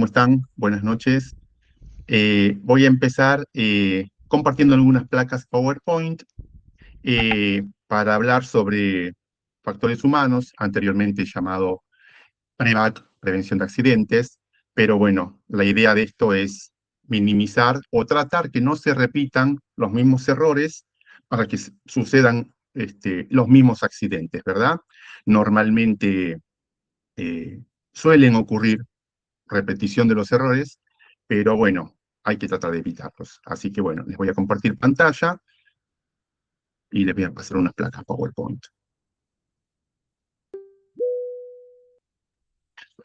¿Cómo están? Buenas noches. Voy a empezar compartiendo algunas placas PowerPoint para hablar sobre factores humanos, anteriormente llamado PREVAC, prevención de accidentes, pero bueno, la idea de esto es minimizar o tratar que no se repitan los mismos errores para que sucedan los mismos accidentes, ¿verdad? Normalmente eh, suelen ocurrir repetición de los errores, pero bueno, hay que tratar de evitarlos. Así que bueno, les voy a compartir pantalla y les voy a pasar unas placas PowerPoint.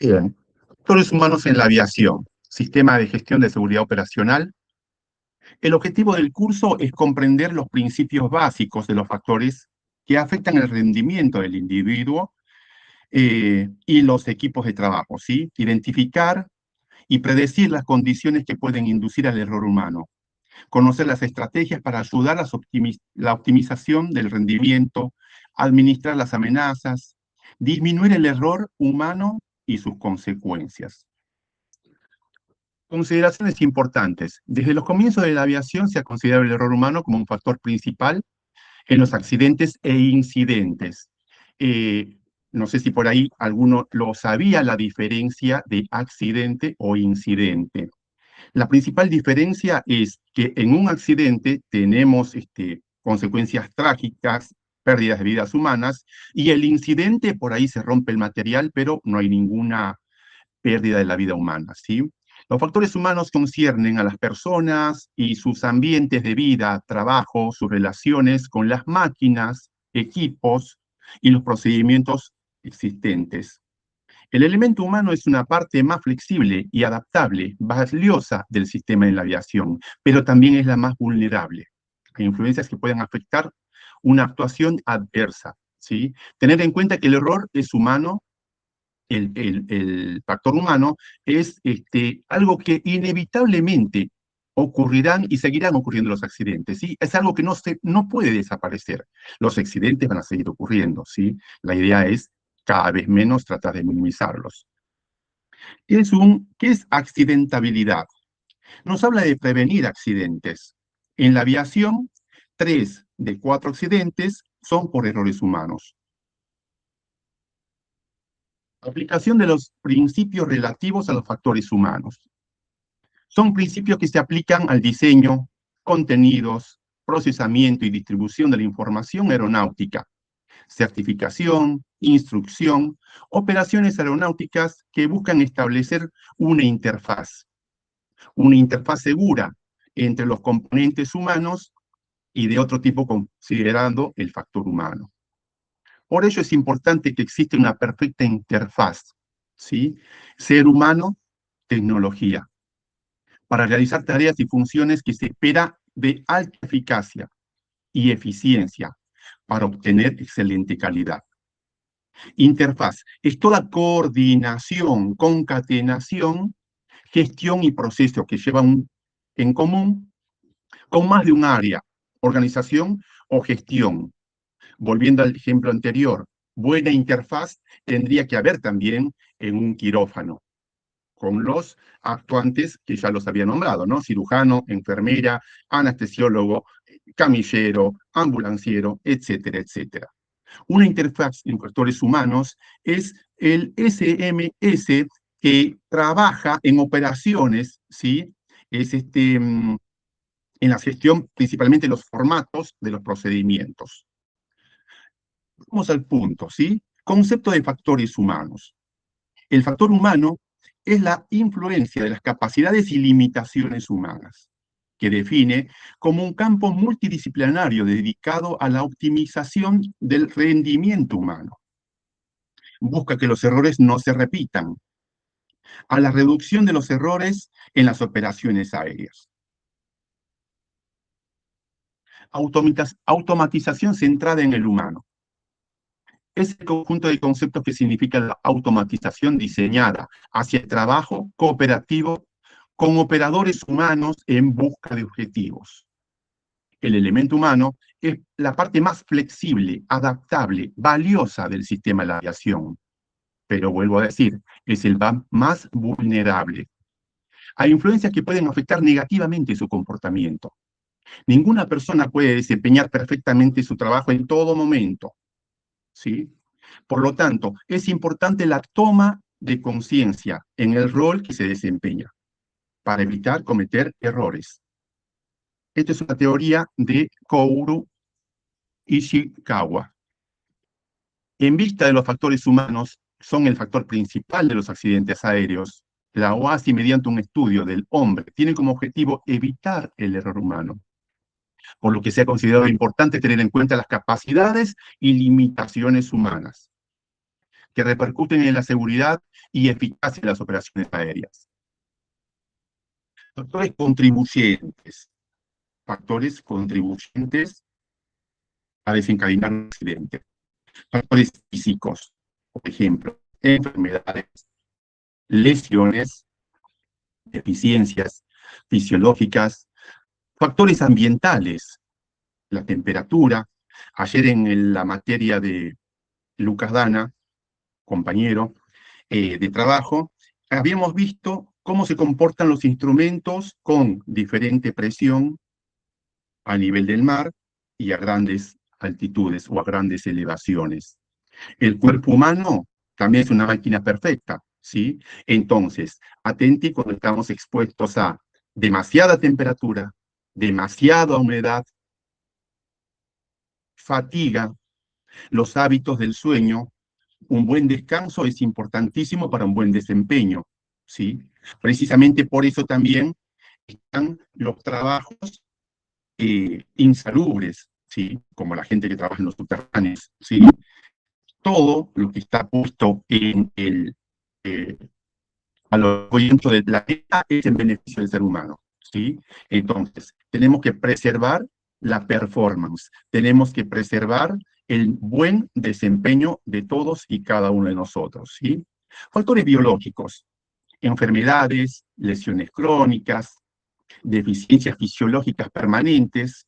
Bien, factores humanos en la aviación, sistema de gestión de seguridad operacional. El objetivo del curso es comprender los principios básicos de los factores que afectan el rendimiento del individuo y los equipos de trabajo, ¿sí? Identificar y predecir las condiciones que pueden inducir al error humano, conocer las estrategias para ayudar a la optimización del rendimiento, administrar las amenazas, disminuir el error humano y sus consecuencias. Consideraciones importantes. Desde los comienzos de la aviación se ha considerado el error humano como un factor principal en los accidentes e incidentes. Eh, no sé si por ahí alguno lo sabía, la diferencia de accidente o incidente. La principal diferencia es que en un accidente tenemos consecuencias trágicas, pérdidas de vidas humanas, y el incidente por ahí se rompe el material, pero no hay ninguna pérdida de la vida humana, ¿sí? Los factores humanos conciernen a las personas y sus ambientes de vida, trabajo, sus relaciones con las máquinas, equipos y los procedimientos existentes. El elemento humano es una parte más flexible y adaptable, valiosa del sistema de la aviación, pero también es la más vulnerable. Hay influencias que pueden afectar una actuación adversa, ¿sí? Tener en cuenta que el error es humano, el factor humano es algo que inevitablemente ocurrirán y seguirán ocurriendo los accidentes, ¿sí? Es algo que no puede desaparecer. Los accidentes van a seguir ocurriendo, ¿sí? La idea es cada vez menos tratar de minimizarlos. ¿Qué es accidentabilidad? Nos habla de prevenir accidentes. En la aviación, 3 de 4 accidentes son por errores humanos. Aplicación de los principios relativos a los factores humanos. Son principios que se aplican al diseño, contenidos, procesamiento y distribución de la información aeronáutica, certificación, instrucción, operaciones aeronáuticas que buscan establecer una interfaz segura entre los componentes humanos y de otro tipo considerando el factor humano. Por ello es importante que exista una perfecta interfaz, ¿sí? Ser humano, tecnología, para realizar tareas y funciones que se espera de alta eficacia y eficiencia para obtener excelente calidad. Interfaz es toda coordinación, concatenación, gestión y proceso que llevan en común con más de un área, organización o gestión. Volviendo al ejemplo anterior, buena interfaz tendría que haber también en un quirófano, con los actuantes que ya los había nombrado, ¿no? Cirujano, enfermera, anestesiólogo, camillero, ambulanciero, etcétera, etcétera. Una interfaz en factores humanos es el SMS que trabaja en operaciones, ¿sí? Es en la gestión principalmente los formatos de los procedimientos. Vamos al punto, ¿sí? Concepto de factores humanos. El factor humano es la influencia de las capacidades y limitaciones humanas, que define como un campo multidisciplinario dedicado a la optimización del rendimiento humano. Busca que los errores no se repitan, a la reducción de los errores en las operaciones aéreas. Automatización centrada en el humano. Es el conjunto de conceptos que significa la automatización diseñada hacia el trabajo cooperativo con operadores humanos en busca de objetivos. El elemento humano es la parte más flexible, adaptable, valiosa del sistema de la aviación. Pero vuelvo a decir, es el más vulnerable. Hay influencias que pueden afectar negativamente su comportamiento. Ninguna persona puede desempeñar perfectamente su trabajo en todo momento, ¿sí? Por lo tanto, es importante la toma de conciencia en el rol que se desempeña para evitar cometer errores. Esta es una teoría de Kouru Ishikawa. En vista de los factores humanos, son el factor principal de los accidentes aéreos. La OASI, mediante un estudio del hombre, tiene como objetivo evitar el error humano, por lo que se ha considerado importante tener en cuenta las capacidades y limitaciones humanas que repercuten en la seguridad y eficacia de las operaciones aéreas. Factores contribuyentes a desencadenar un accidente. Factores físicos, por ejemplo, enfermedades, lesiones, deficiencias fisiológicas, factores ambientales, la temperatura. Ayer en la materia de Lucas Dana, compañero de trabajo, habíamos visto cómo se comportan los instrumentos con diferente presión a nivel del mar y a grandes altitudes o a grandes elevaciones. El cuerpo humano también es una máquina perfecta, ¿sí? Entonces, atenti cuando estamos expuestos a demasiada temperatura, demasiada humedad, fatiga, los hábitos del sueño. Un buen descanso es importantísimo para un buen desempeño, ¿sí? Precisamente por eso también están los trabajos insalubres, ¿sí? Como la gente que trabaja en los subterráneos, ¿sí? Todo lo que está puesto en eh, a lo largo del planeta es en beneficio del ser humano, ¿sí? Entonces, tenemos que preservar la performance, tenemos que preservar el buen desempeño de todos y cada uno de nosotros, ¿sí? Factores biológicos, enfermedades, lesiones crónicas, deficiencias fisiológicas permanentes,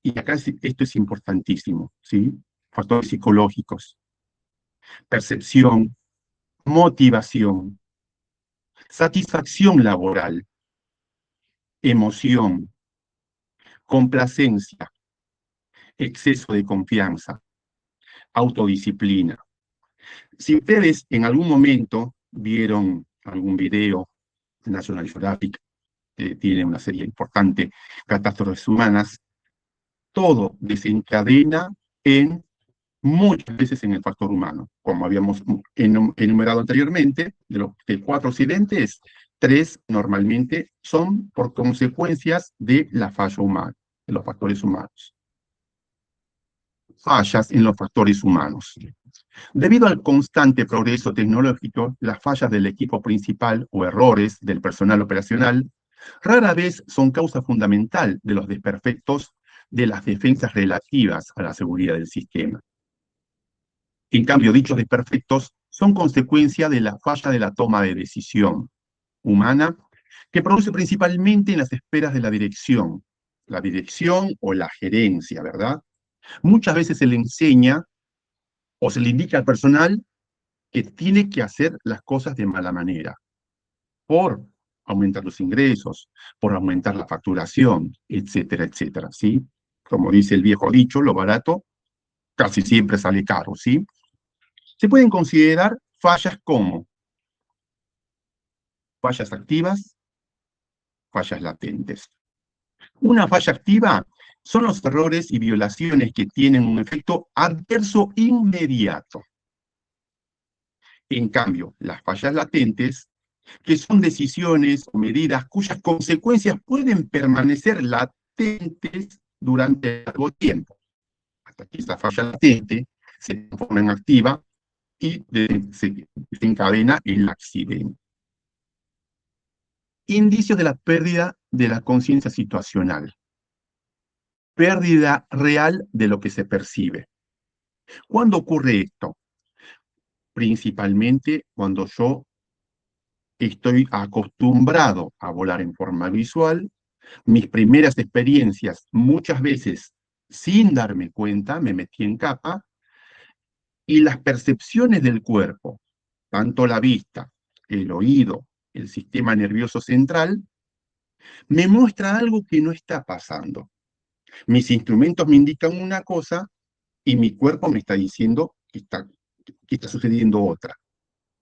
y acá esto es importantísimo, ¿sí? Factores psicológicos, percepción, motivación, satisfacción laboral, emoción, complacencia, exceso de confianza, autodisciplina. Si ustedes en algún momento vieron algún video, National Geographic tiene una serie importante, Catástrofes Humanas, todo desencadena en muchas veces en el factor humano. Como habíamos enumerado anteriormente, de 4 accidentes, 3 normalmente son por consecuencias de la falla humana, de los factores humanos. Fallas en los factores humanos. Debido al constante progreso tecnológico, las fallas del equipo principal o errores del personal operacional rara vez son causa fundamental de los desperfectos de las defensas relativas a la seguridad del sistema. En cambio, dichos desperfectos son consecuencia de la falla de la toma de decisión humana, que produce principalmente en las esferas de la dirección o la gerencia, ¿verdad? Muchas veces se le enseña o se le indica al personal que tiene que hacer las cosas de mala manera, por aumentar los ingresos, por aumentar la facturación, etcétera, etcétera, ¿sí? Como dice el viejo dicho, lo barato casi siempre sale caro, ¿sí? Se pueden considerar fallas como fallas activas, fallas latentes. Una falla activa son los errores y violaciones que tienen un efecto adverso inmediato. En cambio, las fallas latentes, que son decisiones o medidas cuyas consecuencias pueden permanecer latentes durante largo tiempo, hasta que esa falla latente se transforma en activa y se desencadena el accidente. Indicios de la pérdida de la conciencia situacional. Pérdida real de lo que se percibe. ¿Cuándo ocurre esto? Principalmente cuando yo estoy acostumbrado a volar en forma visual, mis primeras experiencias, muchas veces sin darme cuenta, me metí en capa, y las percepciones del cuerpo, tanto la vista, el oído el sistema nervioso central, me muestra algo que no está pasando. Mis instrumentos me indican una cosa y mi cuerpo me está diciendo que está sucediendo otra.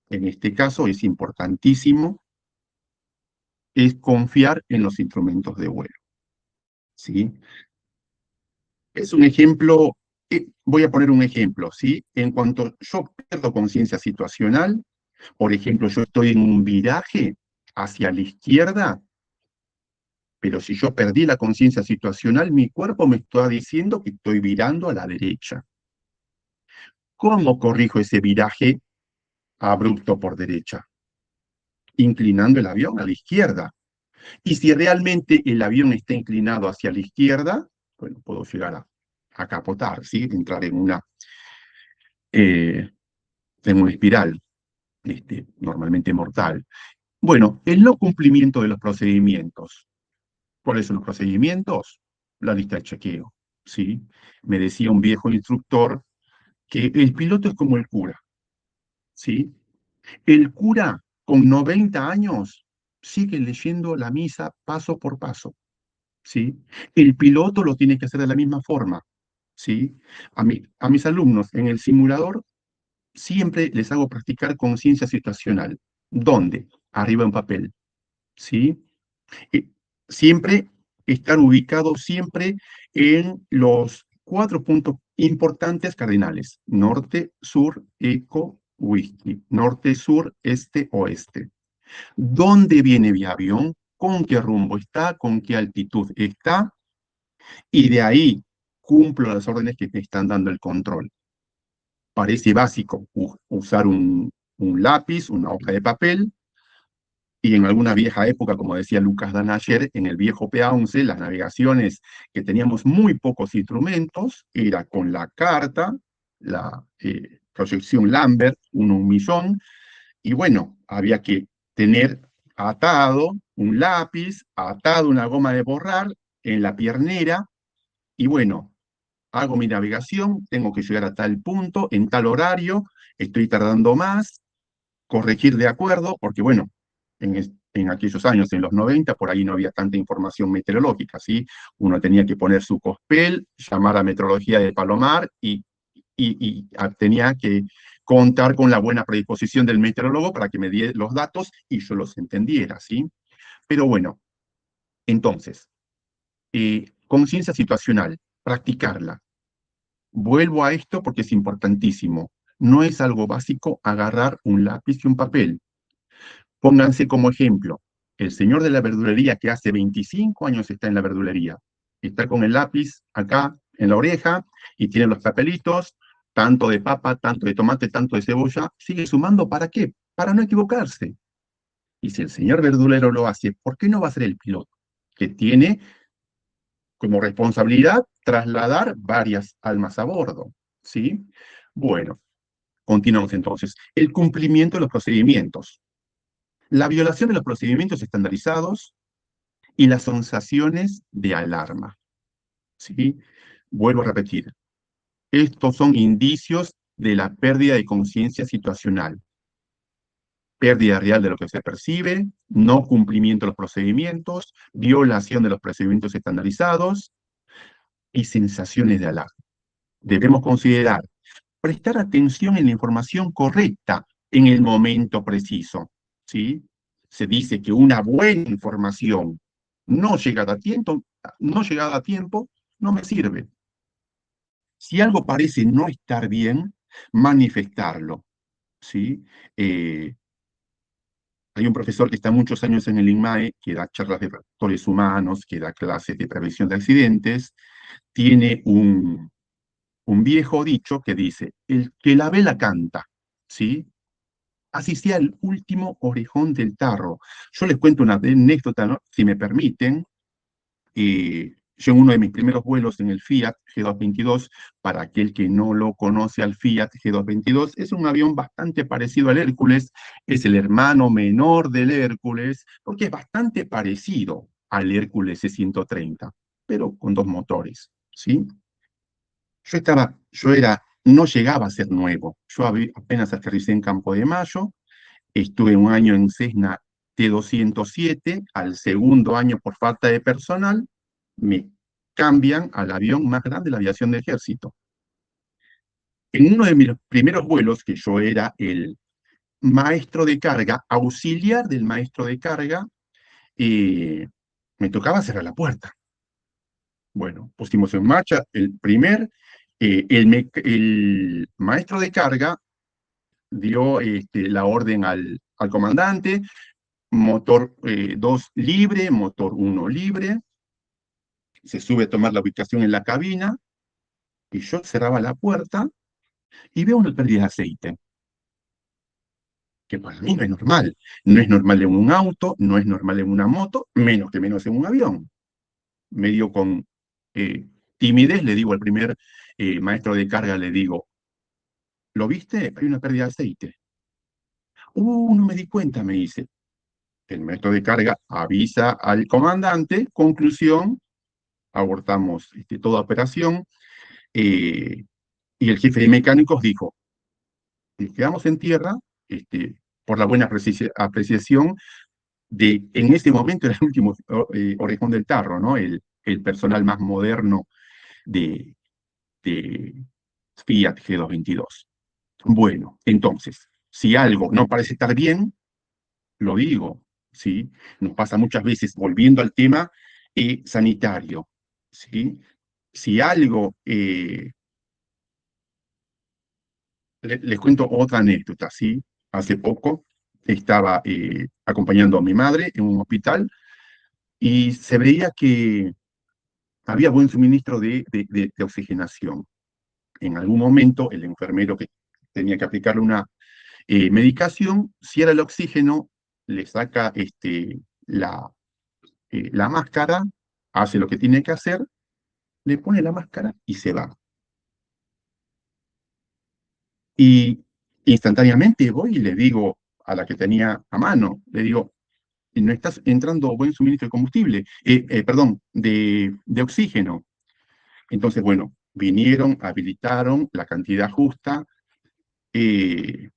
En este caso es importantísimo es confiar en los instrumentos de vuelo, ¿sí? Es un ejemplo, voy a poner un ejemplo, ¿sí? En cuanto yo pierdo conciencia situacional, por ejemplo, yo estoy en un viraje hacia la izquierda, pero si yo perdí la conciencia situacional, mi cuerpo me está diciendo que estoy virando a la derecha. ¿Cómo corrijo ese viraje abrupto por derecha? Inclinando el avión a la izquierda. Y si realmente el avión está inclinado hacia la izquierda, bueno, puedo llegar a capotar, ¿sí? Entrar eh, en una espiral, normalmente mortal. Bueno, el no cumplimiento de los procedimientos. ¿Cuáles son los procedimientos? La lista de chequeo, ¿sí? Me decía un viejo instructor que el piloto es como el cura, ¿sí? El cura con 90 años sigue leyendo la misa paso por paso, ¿sí? El piloto lo tiene que hacer de la misma forma, ¿sí? A mis alumnos en el simulador siempre les hago practicar conciencia situacional. ¿Dónde? Arriba en papel, ¿sí? Y siempre estar ubicado siempre en los 4 puntos importantes cardinales: norte, sur, eco, whisky. Norte, sur, este, oeste. ¿Dónde viene mi avión? ¿Con qué rumbo está? ¿Con qué altitud está? Y de ahí cumplo las órdenes que me están dando el control. Parece básico usar un lápiz, una hoja de papel, y en alguna vieja época, como decía Lucas Dan ayer, en el viejo P11, las navegaciones que teníamos muy pocos instrumentos, era con la carta, la proyección Lambert, 1 millón, y bueno, había que tener atado un lápiz, atado una goma de borrar en la piernera, y bueno, hago mi navegación, tengo que llegar a tal punto, en tal horario, estoy tardando más, corregir de acuerdo, porque bueno, en aquellos años, en los 90, por ahí no había tanta información meteorológica, ¿sí? Uno tenía que poner su cospel, llamar a meteorología de Palomar y tenía que contar con la buena predisposición del meteorólogo para que me diera los datos y yo los entendiera, ¿sí? Pero bueno, entonces, conciencia situacional, practicarla. Vuelvo a esto porque es importantísimo. No es algo básico agarrar un lápiz y un papel. Pónganse como ejemplo, el señor de la verdulería que hace 25 años está en la verdulería, está con el lápiz acá en la oreja y tiene los papelitos, tanto de papa, tanto de tomate, tanto de cebolla, sigue sumando, ¿para qué? Para no equivocarse. Y si el señor verdulero lo hace, ¿por qué no va a ser el piloto? Que tiene como responsabilidad trasladar varias almas a bordo, ¿sí? Bueno, continuamos entonces. El cumplimiento de los procedimientos. La violación de los procedimientos estandarizados y las sensaciones de alarma, ¿sí? Vuelvo a repetir, estos son indicios de la pérdida de conciencia situacional, pérdida real de lo que se percibe, no cumplimiento de los procedimientos, violación de los procedimientos estandarizados y sensaciones de alarma. Debemos considerar prestar atención en la información correcta en el momento preciso, ¿sí? Se dice que una buena información no llegada a tiempo, no me sirve. Si algo parece no estar bien, manifestarlo, ¿sí? Hay un profesor que está muchos años en el INMAE, que da charlas de factores humanos, que da clases de prevención de accidentes, tiene un viejo dicho que dice: el que la vela canta, ¿sí? Así sea el último orejón del tarro. Yo les cuento una anécdota, ¿no? Si me permiten. Yo en uno de mis primeros vuelos en el Fiat G222, para aquel que no lo conoce al Fiat G222, es un avión bastante parecido al Hércules, es el hermano menor del Hércules, porque es bastante parecido al Hércules C-130, pero con 2 motores, ¿sí? No llegaba a ser nuevo. Yo apenas aterricé en Campo de Mayo, estuve un año en Cessna T-207, al segundo año por falta de personal, me cambian al avión más grande de la aviación de ejército. En uno de mis primeros vuelos, que yo era el maestro de carga, auxiliar del maestro de carga, me tocaba cerrar la puerta. Bueno, pusimos en marcha el primer, el maestro de carga dio la orden al comandante, motor 2 libre, motor 1 libre, se sube a tomar la ubicación en la cabina, y yo cerraba la puerta y veo una pérdida de aceite, que para mí no es normal. No es normal en un auto, no es normal en una moto, menos que menos en un avión. Medio con eh, timidez le digo al primer maestro de carga, le digo, ¿lo viste? Hay una pérdida de aceite. No me di cuenta, me dice. El maestro de carga avisa al comandante, conclusión, abortamos toda operación, eh, y el jefe de mecánicos dijo, quedamos en tierra, por la buena apreciación de, en ese momento era el último orejón del tarro, ¿no? El personal más moderno de, de Fiat G222. Bueno, entonces, si algo no parece estar bien, lo digo, ¿sí? Nos pasa muchas veces, volviendo al tema sanitario, ¿sí? Si algo, les cuento otra anécdota, ¿sí? Hace poco estaba acompañando a mi madre en un hospital y se veía que había buen suministro de oxigenación. En algún momento, el enfermero que tenía que aplicarle una medicación, cierra el oxígeno, le saca la máscara, hace lo que tiene que hacer, le pone la máscara y se va. Y instantáneamente voy y le digo a la que tenía a mano, le digo, no estás entrando buen suministro de combustible, perdón, de oxígeno. Entonces, bueno, vinieron, habilitaron la cantidad justa.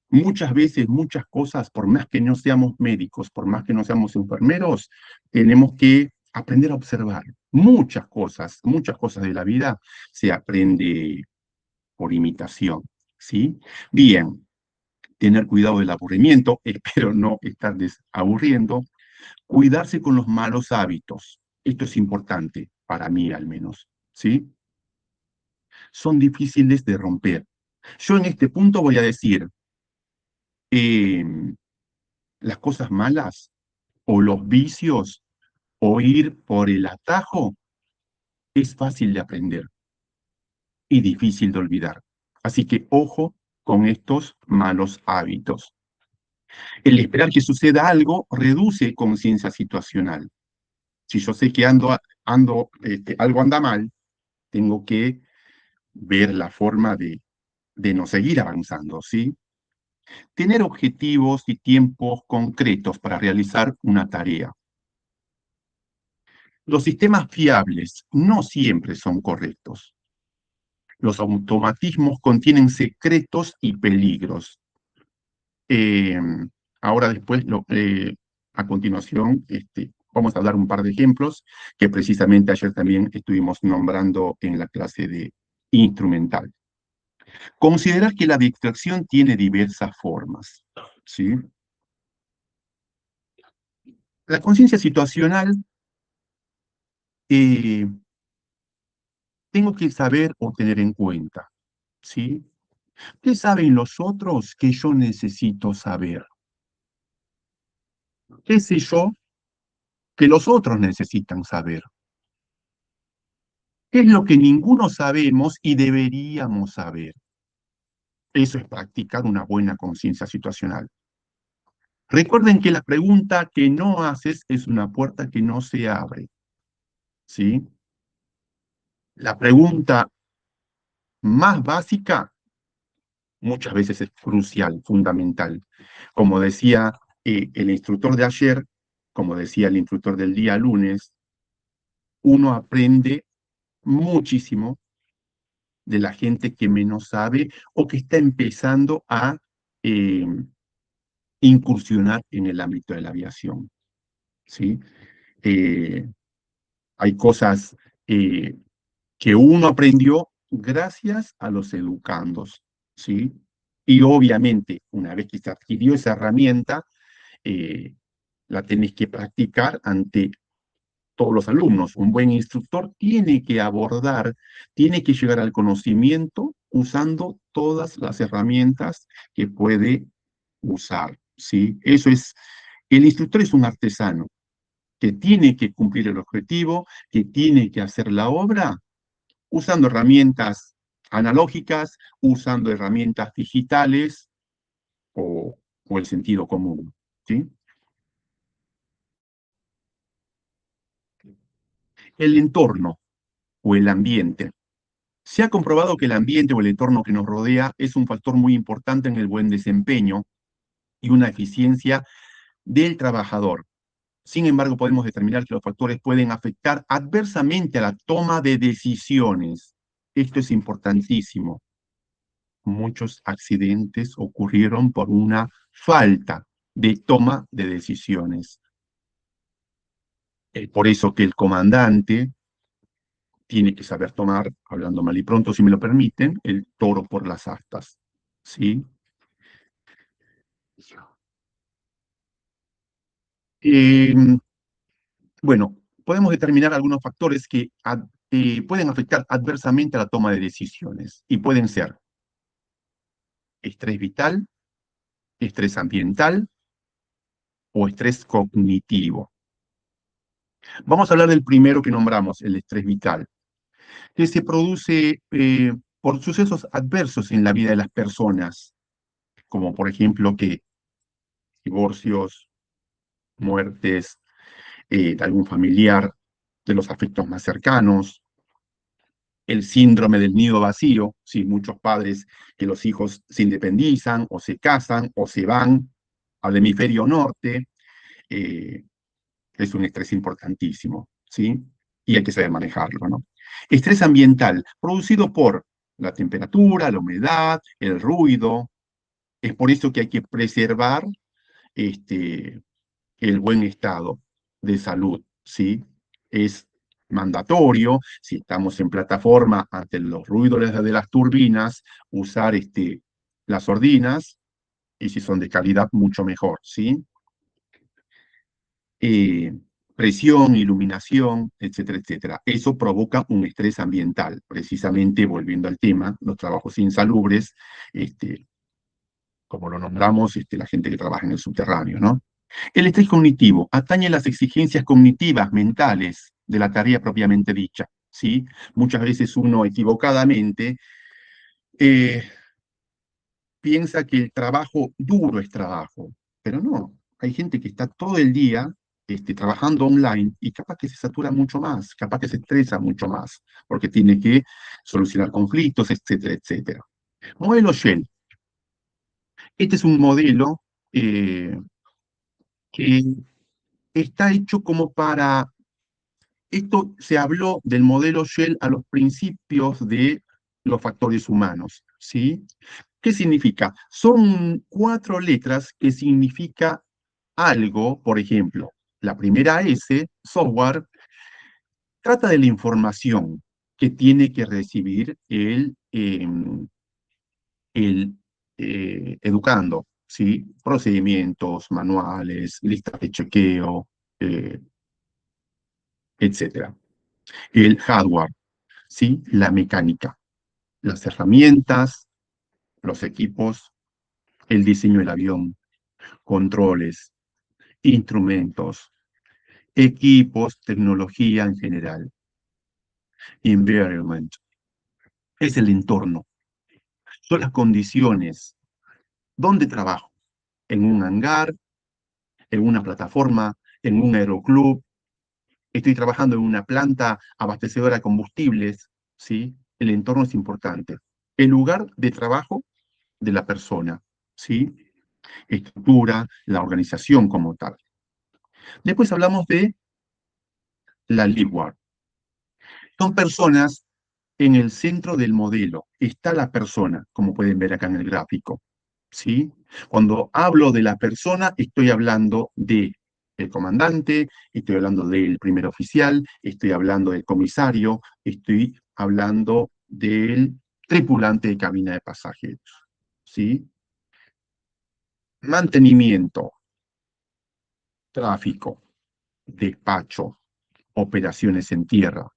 Muchas veces, muchas cosas, por más que no seamos médicos, por más que no seamos enfermeros, tenemos que aprender a observar. Muchas cosas de la vida se aprende por imitación, ¿sí? Bien, tener cuidado del aburrimiento, espero no estar aburriendo, cuidarse con los malos hábitos. Esto es importante, para mí al menos, ¿sí? Son difíciles de romper. Yo en este punto voy a decir, eh, las cosas malas o los vicios o ir por el atajo es fácil de aprender y difícil de olvidar. Así que ojo con estos malos hábitos. El esperar que suceda algo reduce conciencia situacional. Si yo sé que algo anda mal, tengo que ver la forma de no seguir avanzando, ¿sí? Tener objetivos y tiempos concretos para realizar una tarea. Los sistemas fiables no siempre son correctos. Los automatismos contienen secretos y peligros. Eh, ahora después, a continuación, vamos a dar un par de ejemplos que precisamente ayer también estuvimos nombrando en la clase de instrumental. Considerar que la distracción tiene diversas formas, ¿sí? La conciencia situacional, eh, tengo que saber o tener en cuenta, ¿sí? ¿Qué saben los otros que yo necesito saber? ¿Qué sé yo que los otros necesitan saber? ¿Qué es lo que ninguno sabemos y deberíamos saber? Eso es practicar una buena conciencia situacional. Recuerden que la pregunta que no haces es una puerta que no se abre, ¿sí? La pregunta más básica muchas veces es crucial, fundamental. Como decía el instructor de ayer, como decía el instructor del día lunes, uno aprende muchísimo de la gente que menos sabe o que está empezando a incursionar en el ámbito de la aviación, ¿sí? Eh, Hay cosas eh, que uno aprendió gracias a los educandos, ¿sí? Y obviamente, una vez que se adquirió esa herramienta, eh, la tenés que practicar ante todos los alumnos. Un buen instructor tiene que abordar, tiene que llegar al conocimiento usando todas las herramientas que puede usar, ¿sí? Eso es, el instructor es un artesano que tiene que cumplir el objetivo, que tiene que hacer la obra usando herramientas analógicas, usando herramientas digitales o el sentido común, ¿sí? El entorno o el ambiente. Se ha comprobado que el ambiente o el entorno que nos rodea es un factor muy importante en el buen desempeño y una eficiencia del trabajador. Sin embargo, podemos determinar que los factores pueden afectar adversamente a la toma de decisiones. Esto es importantísimo. Muchos accidentes ocurrieron por una falta de toma de decisiones. Por eso que el comandante tiene que saber tomar, hablando mal y pronto, si me lo permiten, el toro por las astas, ¿sí? Eh, bueno, podemos determinar algunos factores que pueden afectar adversamente a la toma de decisiones y pueden ser estrés vital, estrés ambiental o estrés cognitivo. Vamos a hablar del primero que nombramos, el estrés vital, que se produce por sucesos adversos en la vida de las personas, como por ejemplo que divorcios, muertes de algún familiar, de los afectos más cercanos, el síndrome del nido vacío, sí, muchos padres que los hijos se independizan o se casan o se van al hemisferio norte, eh, es un estrés importantísimo, ¿sí? Y hay que saber manejarlo, ¿no? Estrés ambiental, producido por la temperatura, la humedad, el ruido. Es por eso que hay que preservar este, el buen estado de salud, ¿sí? Es mandatorio, si estamos en plataforma ante los ruidos de las turbinas, usar las sordinas, y si son de calidad, mucho mejor, ¿sí? eh, Presión, iluminación, etcétera, etcétera. Eso provoca un estrés ambiental, precisamente volviendo al tema, los trabajos insalubres, este, como lo nombramos, la gente que trabaja en el subterráneo, ¿no? El estrés cognitivo atañe las exigencias cognitivas, mentales, de la tarea propiamente dicha, ¿sí? Muchas veces uno equivocadamente eh, piensa que el trabajo duro es trabajo, pero no. Hay gente que está todo el día trabajando online y capaz que se satura mucho más, capaz que se estresa mucho más, porque tiene que solucionar conflictos, etcétera, etcétera. Modelo Shell. Este es un modelo eh, que está hecho como para... Esto se habló del modelo Shell a los principios de los factores humanos, ¿sí? ¿Qué significa? Son cuatro letras que significa algo, por ejemplo, la primera S, software, trata de la información que tiene que recibir el educando, ¿sí? Procedimientos, manuales, listas de chequeo, eh, etc. El hardware, ¿sí? La mecánica, las herramientas, los equipos, el diseño del avión, controles, instrumentos, equipos, tecnología en general. Environment es el entorno, son las condiciones. ¿Dónde trabajo? ¿En un hangar? ¿En una plataforma? ¿En un aeroclub? ¿Estoy trabajando en una planta abastecedora de combustibles? ¿Sí? El entorno es importante. El lugar de trabajo de la persona, ¿sí? Estructura, la organización como tal. Después hablamos de la leadward. Son personas en el centro del modelo. Está la persona, como pueden ver acá en el gráfico. ¿sí? Cuando hablo de la persona, estoy hablando de el comandante, estoy hablando del primer oficial, estoy hablando del comisario, estoy hablando del tripulante de cabina de pasajeros, ¿sí? Mantenimiento, tráfico, despacho, operaciones en tierra,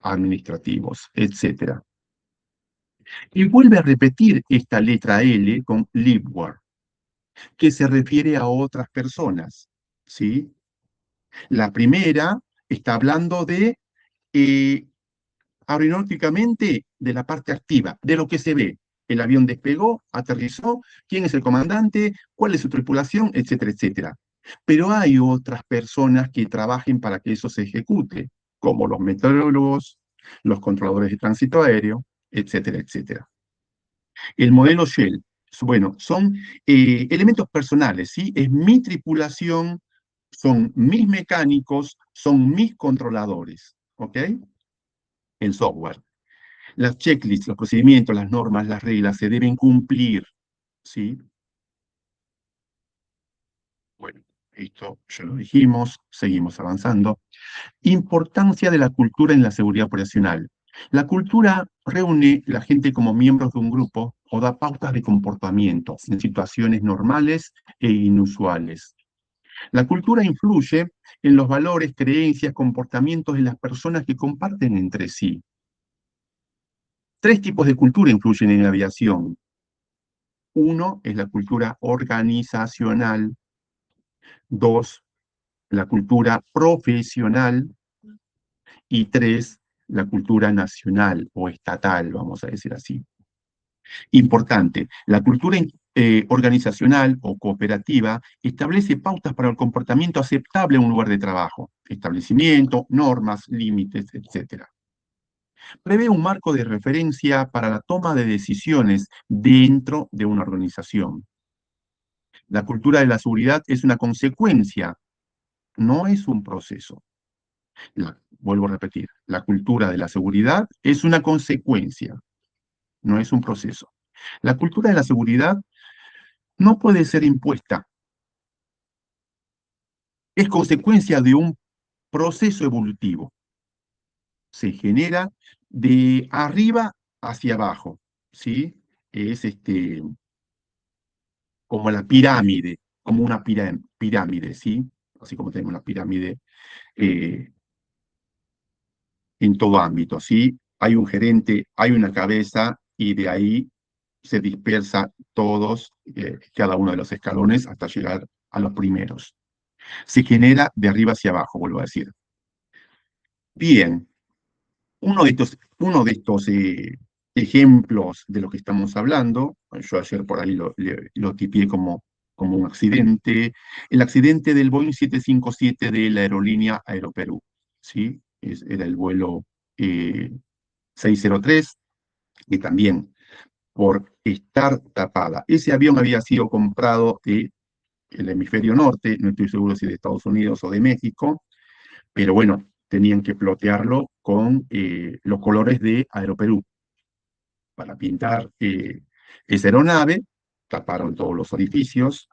administrativos, etcétera. Y vuelve a repetir esta letra L con libward, que se refiere a otras personas, ¿sí? La primera está hablando de, eh, aeronáuticamente, de la parte activa, de lo que se ve. El avión despegó, aterrizó, quién es el comandante, cuál es su tripulación, etcétera, etcétera. Pero hay otras personas que trabajen para que eso se ejecute, como los meteorólogos, los controladores de tránsito aéreo, etcétera, etcétera. El modelo Shell, bueno, son elementos personales, ¿sí? Es mi tripulación, son mis mecánicos, son mis controladores, ¿ok? El software. Las checklists, los procedimientos, las normas, las reglas se deben cumplir, ¿sí? Bueno, esto ya lo dijimos, seguimos avanzando. Importancia de la cultura en la seguridad operacional. La cultura reúne la gente como miembros de un grupo o da pautas de comportamiento en situaciones normales e inusuales. La cultura influye en los valores, creencias, comportamientos de las personas que comparten entre sí. Tres tipos de cultura influyen en la aviación. Uno es la cultura organizacional. Dos, la cultura profesional. Y tres, la cultura nacional o estatal, vamos a decir así. Importante, la cultura organizacional o cooperativa establece pautas para el comportamiento aceptable en un lugar de trabajo, establecimiento, normas, límites, etc. Prevé un marco de referencia para la toma de decisiones dentro de una organización. La cultura de la seguridad es una consecuencia, no es un proceso. Vuelvo a repetir, la cultura de la seguridad es una consecuencia, no es un proceso. La cultura de la seguridad no puede ser impuesta, es consecuencia de un proceso evolutivo. Se genera de arriba hacia abajo, ¿sí? Es como la pirámide, como una pirámide, ¿sí? Así como tenemos la pirámide eh, en todo ámbito, ¿sí? Hay un gerente, hay una cabeza y de ahí se dispersa todos, cada uno de los escalones hasta llegar a los primeros. Se genera de arriba hacia abajo, vuelvo a decir. Bien, uno de estos ejemplos de lo que estamos hablando, yo ayer por ahí lo tipié como un accidente, el accidente del Boeing 757 de la aerolínea Aeroperú, ¿sí? Era el vuelo 603, que también por estar tapada. Ese avión había sido comprado del hemisferio norte, no estoy seguro si de Estados Unidos o de México, pero bueno, tenían que plotearlo con los colores de Aeroperú para pintar esa aeronave, taparon todos los orificios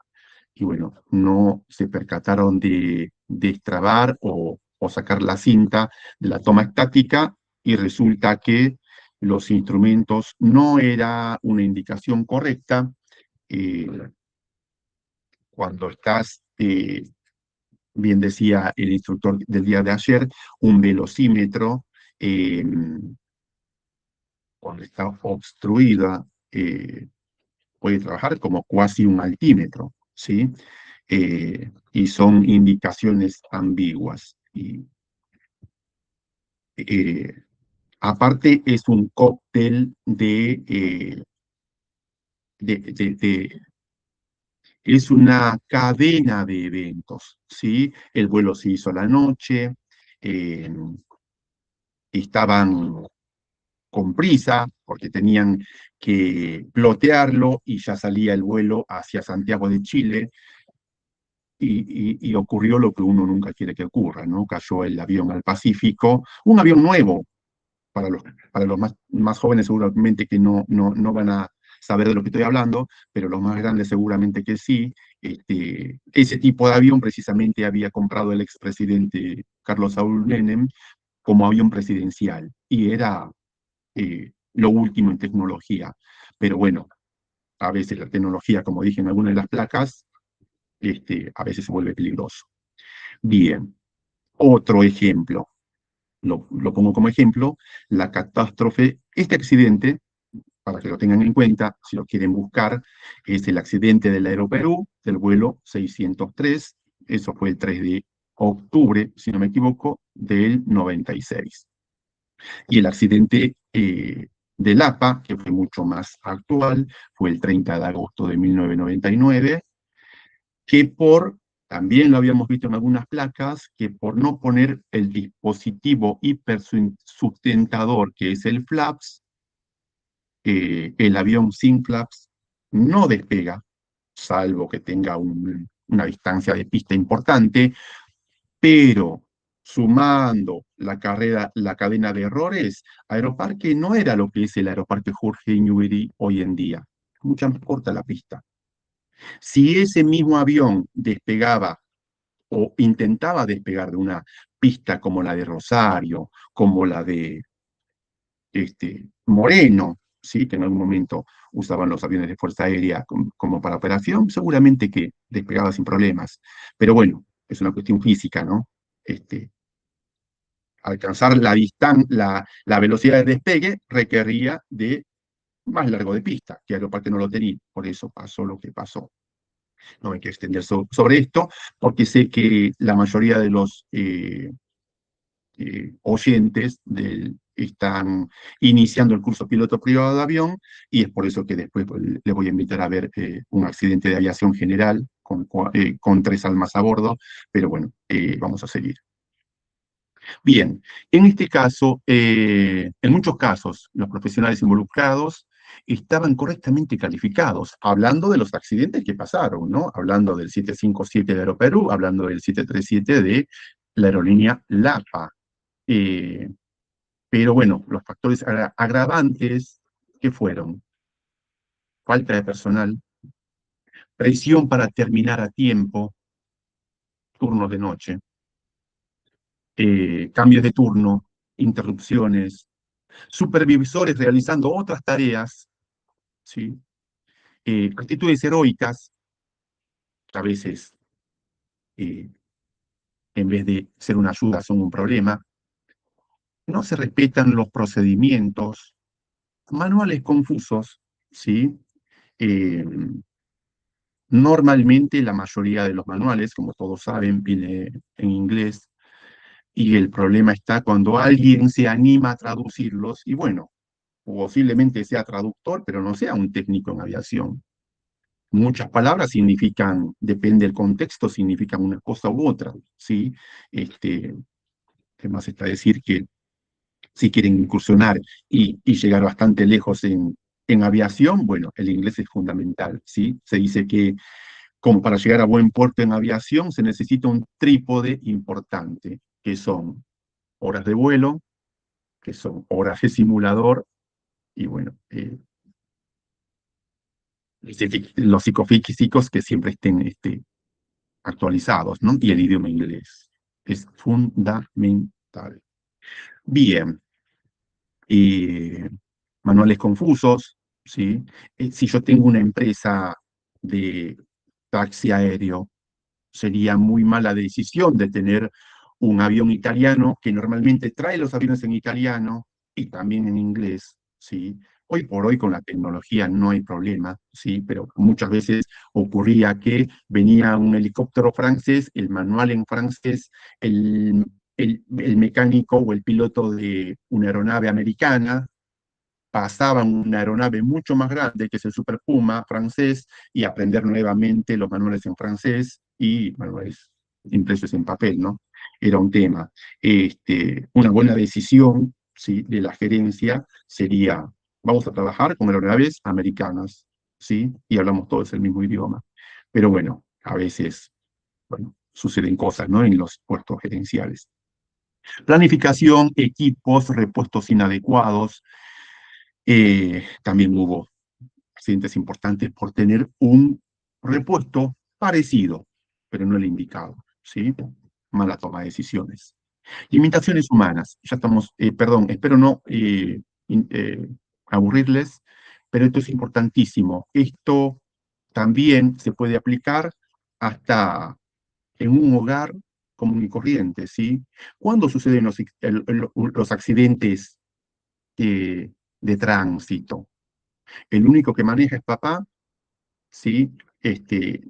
y bueno, no se percataron de destrabar o sacar la cinta de la toma estática y resulta que los instrumentos no era una indicación correcta. eh, Cuando estás, bien decía el instructor del día de ayer, un velocímetro, eh, cuando está obstruida, puede trabajar como cuasi un altímetro, ¿sí? Y son indicaciones ambiguas. Y, eh, aparte, es un cóctel de es una cadena de eventos, ¿sí? El vuelo se hizo a la noche, eh, estaban con prisa porque tenían que plotearlo y ya salía el vuelo hacia Santiago de Chile y ocurrió lo que uno nunca quiere que ocurra, ¿no? Cayó el avión al Pacífico, un avión nuevo para los más jóvenes seguramente que no van a saber de lo que estoy hablando, pero los más grandes seguramente que sí. Ese tipo de avión precisamente había comprado el expresidente Carlos Saúl Menem como avión presidencial, y era lo último en tecnología. Pero bueno, a veces la tecnología, como dije en algunas de las placas, a veces se vuelve peligroso. Bien, otro ejemplo, lo pongo como ejemplo, la catástrofe, este accidente, para que lo tengan en cuenta, si lo quieren buscar, es el accidente del Aeroperú, del vuelo 603, eso fue el 3 de octubre, si no me equivoco, del 96. Y el accidente del APA, que fue mucho más actual, fue el 30 de agosto de 1999, que también lo habíamos visto en algunas placas, que por no poner el dispositivo hipersustentador, que es el flaps, el avión sin flaps no despega, salvo que tenga una distancia de pista importante, pero sumando la cadena de errores, Aeroparque no era lo que es el Aeroparque Jorge Newbery hoy en día. Mucha más corta la pista. Si ese mismo avión despegaba o intentaba despegar de una pista como la de Rosario, como la de Moreno, ¿sí? Que en algún momento usaban los aviones de Fuerza Aérea como para operación, seguramente que despegaba sin problemas. Pero bueno, es una cuestión física, ¿no? Alcanzar la velocidad de despegue requería de más largo de pista, que Aeroparque no lo tenía, por eso pasó lo que pasó. No me quiero extender sobre esto, porque sé que la mayoría de los oyentes están iniciando el curso piloto privado de avión, y es por eso que después les voy a invitar a ver un accidente de aviación general con 3 almas a bordo, pero bueno, vamos a seguir. Bien, en este caso, en muchos casos, los profesionales involucrados estaban correctamente calificados, hablando de los accidentes que pasaron, ¿no? Hablando del 757 de Aeroperú, hablando del 737 de la aerolínea LAPA. Eh, pero bueno, los factores agravantes, ¿qué fueron? Falta de personal, presión para terminar a tiempo, turnos de noche, cambios de turno, interrupciones, supervisores realizando otras tareas, ¿sí? Actitudes heroicas, a veces eh, en vez de ser una ayuda son un problema, no se respetan los procedimientos, manuales confusos, ¿sí? Eh, Normalmente la mayoría de los manuales, como todos saben, viene en inglés, y el problema está cuando alguien se anima a traducirlos, y bueno, posiblemente sea traductor, pero no sea un técnico en aviación. Muchas palabras significan, depende del contexto, significan una cosa u otra, ¿sí? Este, además está decir que si quieren incursionar y llegar bastante lejos en aviación, bueno, el inglés es fundamental, ¿sí? Se dice que como para llegar a buen puerto en aviación se necesita un trípode importante, que son horas de vuelo, que son horas de simulador, y bueno, los psicofísicos que siempre estén actualizados, ¿no? Y el idioma inglés. Es fundamental. Bien, eh, manuales confusos, ¿sí? Si yo tengo una empresa de taxi aéreo, sería muy mala decisión de tener un avión italiano que normalmente trae los aviones en italiano y también en inglés, ¿sí? Hoy por hoy con la tecnología no hay problema, ¿sí? Pero muchas veces ocurría que venía un helicóptero francés, el manual en francés, el mecánico o el piloto de una aeronave americana pasaban una aeronave mucho más grande que es el Super Puma francés y aprender nuevamente los manuales en francés y manuales impresos en papel, ¿no? Era un tema. Una buena decisión, ¿sí? De la gerencia sería, vamos a trabajar con aeronaves americanas, ¿sí? Y hablamos todos el mismo idioma. Pero bueno, a veces, bueno, suceden cosas, ¿no? En los puestos gerenciales. Planificación, equipos, repuestos inadecuados, también hubo accidentes importantes por tener un repuesto parecido, pero no el indicado, ¿sí? Mala toma de decisiones. Limitaciones humanas. Ya estamos, perdón, espero no aburrirles, pero esto es importantísimo. Esto también se puede aplicar hasta en un hogar común y corriente, ¿sí? ¿Cuándo suceden los accidentes de tránsito? El único que maneja es papá, ¿sí? Este,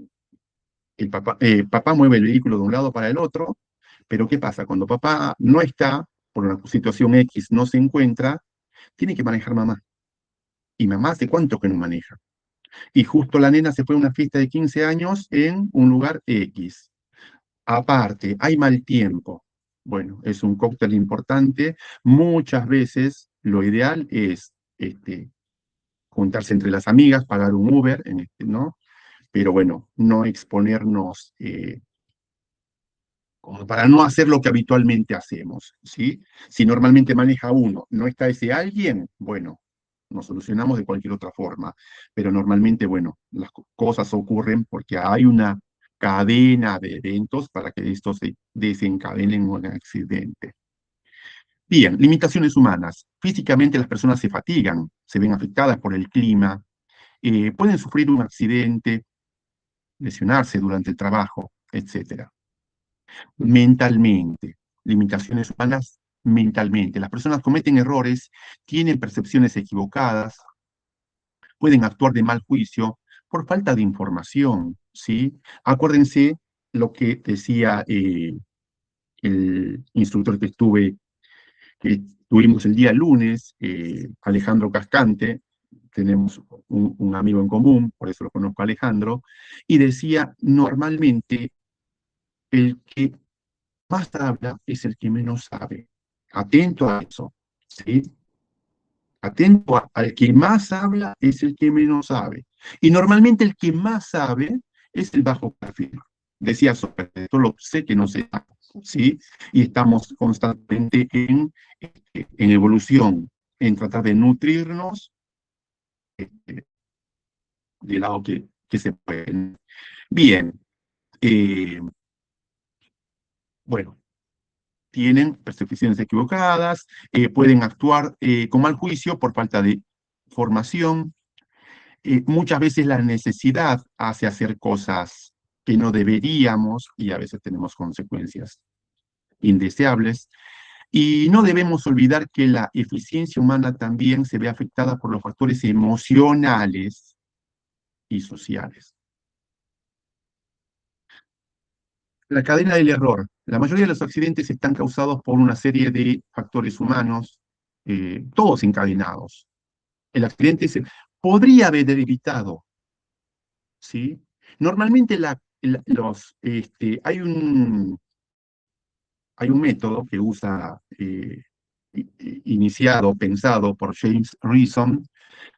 papá mueve el vehículo de un lado para el otro, pero ¿qué pasa? Cuando papá no está, por una situación X no se encuentra, tiene que manejar mamá. Y mamá hace cuánto que no maneja. Y justo la nena se fue a una fiesta de 15 años en un lugar X. Aparte, hay mal tiempo. Bueno, es un cóctel importante. Muchas veces lo ideal es juntarse entre las amigas, pagar un Uber, ¿no? Pero bueno, no exponernos como para no hacer lo que habitualmente hacemos, ¿sí? Si normalmente maneja uno, no está ese alguien, bueno, nos solucionamos de cualquier otra forma, pero normalmente, bueno, las cosas ocurren porque hay una cadena de eventos para que esto se desencadenen en un accidente. Bien, limitaciones humanas. Físicamente las personas se fatigan, se ven afectadas por el clima, pueden sufrir un accidente, lesionarse durante el trabajo, etcétera. Mentalmente, limitaciones humanas mentalmente. Las personas cometen errores, tienen percepciones equivocadas, pueden actuar de mal juicio por falta de información, ¿sí? Acuérdense lo que decía el instructor que tuvimos el día lunes, Alejandro Cascante, tenemos un amigo en común, por eso lo conozco a Alejandro, y decía, normalmente el que más habla es el que menos sabe. Atento a eso, ¿sí? Atento al que más habla es el que menos sabe. Y normalmente el que más sabe es el bajo perfil. Decía Sócrates, solo sé que no sé, ¿sí? Y estamos constantemente en evolución, en tratar de nutrirnos eh, del lado que se puede. Bien, eh, bueno, tienen percepciones equivocadas, pueden actuar con mal juicio por falta de formación. Muchas veces la necesidad hace hacer cosas que no deberíamos y a veces tenemos consecuencias indeseables. Y no debemos olvidar que la eficiencia humana también se ve afectada por los factores emocionales y sociales. La cadena del error. La mayoría de los accidentes están causados por una serie de factores humanos, todos encadenados. El accidente se podría haber evitado, ¿sí? Normalmente hay un método que usa, iniciado, pensado por James Reason,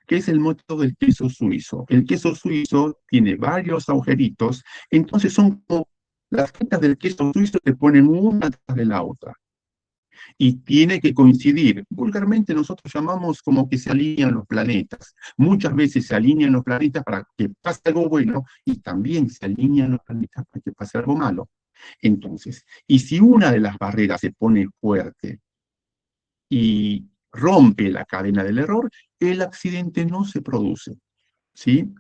que es el método del queso suizo. El queso suizo tiene varios agujeritos, entonces son como las fitas del queso suizo que ponen una tras de la otra. Y tiene que coincidir. Vulgarmente nosotros llamamos como que se alinean los planetas. Muchas veces se alinean los planetas para que pase algo bueno y también se alinean los planetas para que pase algo malo. Entonces, y si una de las barreras se pone fuerte y rompe la cadena del error, el accidente no se produce, ¿sí?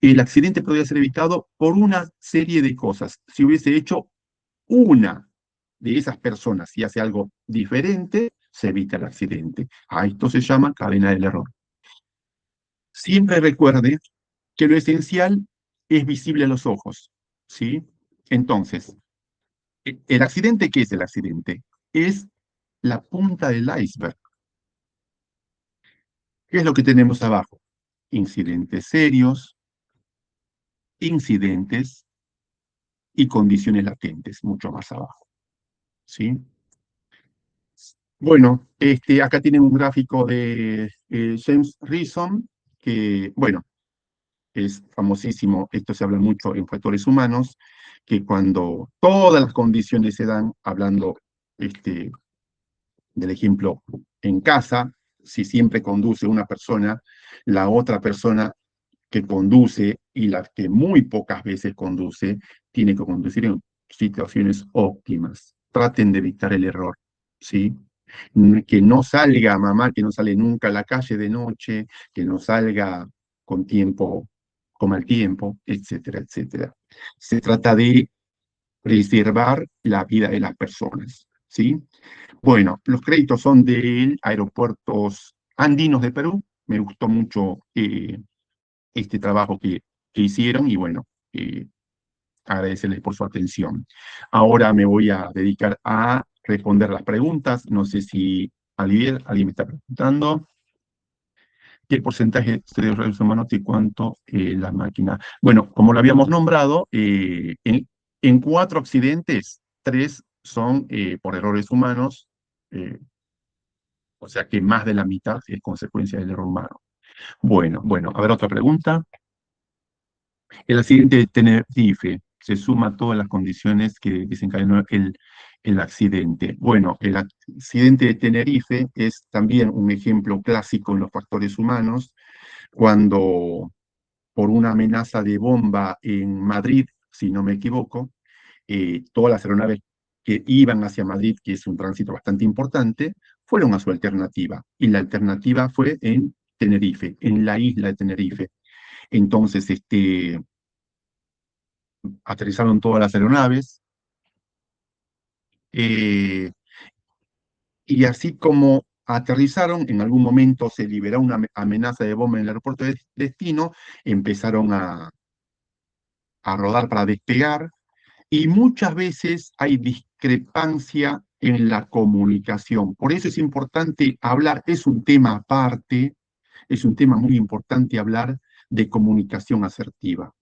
El accidente podría ser evitado por una serie de cosas. Si hubiese hecho una de esas personas y hace algo diferente, se evita el accidente. A esto se llama cadena del error. Siempre recuerde que lo esencial es visible a los ojos, ¿sí? Entonces, ¿el accidente qué es el accidente? Es la punta del iceberg. ¿Qué es lo que tenemos abajo? Incidentes serios, incidentes y condiciones latentes, mucho más abajo, ¿sí? Bueno, acá tienen un gráfico de James Reason, que, bueno, es famosísimo, esto se habla mucho en factores humanos, que cuando todas las condiciones se dan, hablando del ejemplo en casa, si siempre conduce una persona, la otra persona que conduce y la que muy pocas veces conduce, tiene que conducir en situaciones óptimas. Traten de evitar el error, ¿sí? Que no salga mamá, que no sale nunca a la calle de noche, que no salga con tiempo, con mal tiempo, etcétera, etcétera. Se trata de preservar la vida de las personas, ¿sí? Bueno, los créditos son de Aeropuertos Andinos de Perú. Me gustó mucho este trabajo que hicieron y bueno, agradecerles por su atención. Ahora me voy a dedicar a responder las preguntas. No sé si alguien me está preguntando. ¿Qué porcentaje de los recursos humanos y cuánto la máquina? Bueno, como lo habíamos nombrado, en 4 accidentes, 3 son por errores humanos, eh, o sea que más de la mitad es consecuencia del error humano. Bueno, a ver otra pregunta. El accidente de Tenerife se suma a todas las condiciones que desencadenó el accidente. Bueno, el accidente de Tenerife es también un ejemplo clásico en los factores humanos, cuando por una amenaza de bomba en Madrid, si no me equivoco, todas las aeronaves que iban hacia Madrid, que es un tránsito bastante importante, fueron a su alternativa. Y la alternativa fue en Tenerife, en la isla de Tenerife. Entonces, aterrizaron todas las aeronaves, eh, y así como aterrizaron, en algún momento se liberó una amenaza de bomba en el aeropuerto de destino, empezaron a rodar para despegar, y muchas veces hay discrepancia en la comunicación. Por eso es importante hablar, es un tema aparte, es un tema muy importante hablar de comunicación asertiva.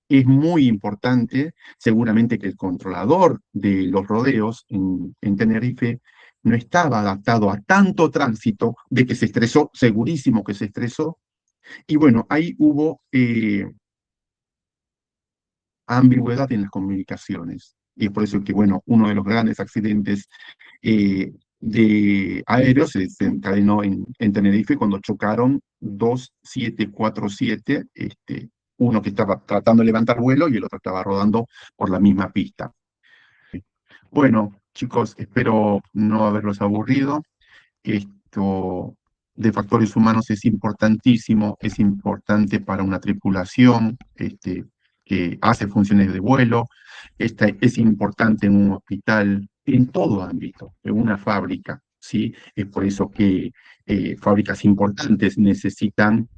Es muy importante, seguramente que el controlador de los rodeos en Tenerife no estaba adaptado a tanto tránsito, de que se estresó, segurísimo que se estresó, y bueno, ahí hubo ambigüedad en las comunicaciones. Y es por eso que, bueno, uno de los grandes accidentes de aéreos se desencadenó en Tenerife cuando chocaron 2747, uno que estaba tratando de levantar vuelo y el otro estaba rodando por la misma pista. Bueno, chicos, espero no haberlos aburrido. Esto de factores humanos es importante para una tripulación que hace funciones de vuelo, es importante en un hospital, en todo ámbito, en una fábrica, ¿sí? Es por eso que fábricas importantes necesitan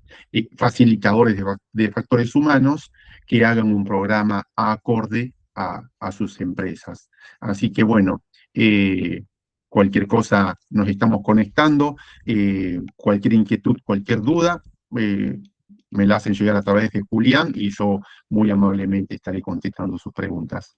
facilitadores de factores humanos que hagan un programa acorde a sus empresas. Así que bueno, cualquier cosa nos estamos conectando, cualquier inquietud, cualquier duda, eh, me la hacen llegar a través de Julián y yo muy amablemente estaré contestando sus preguntas.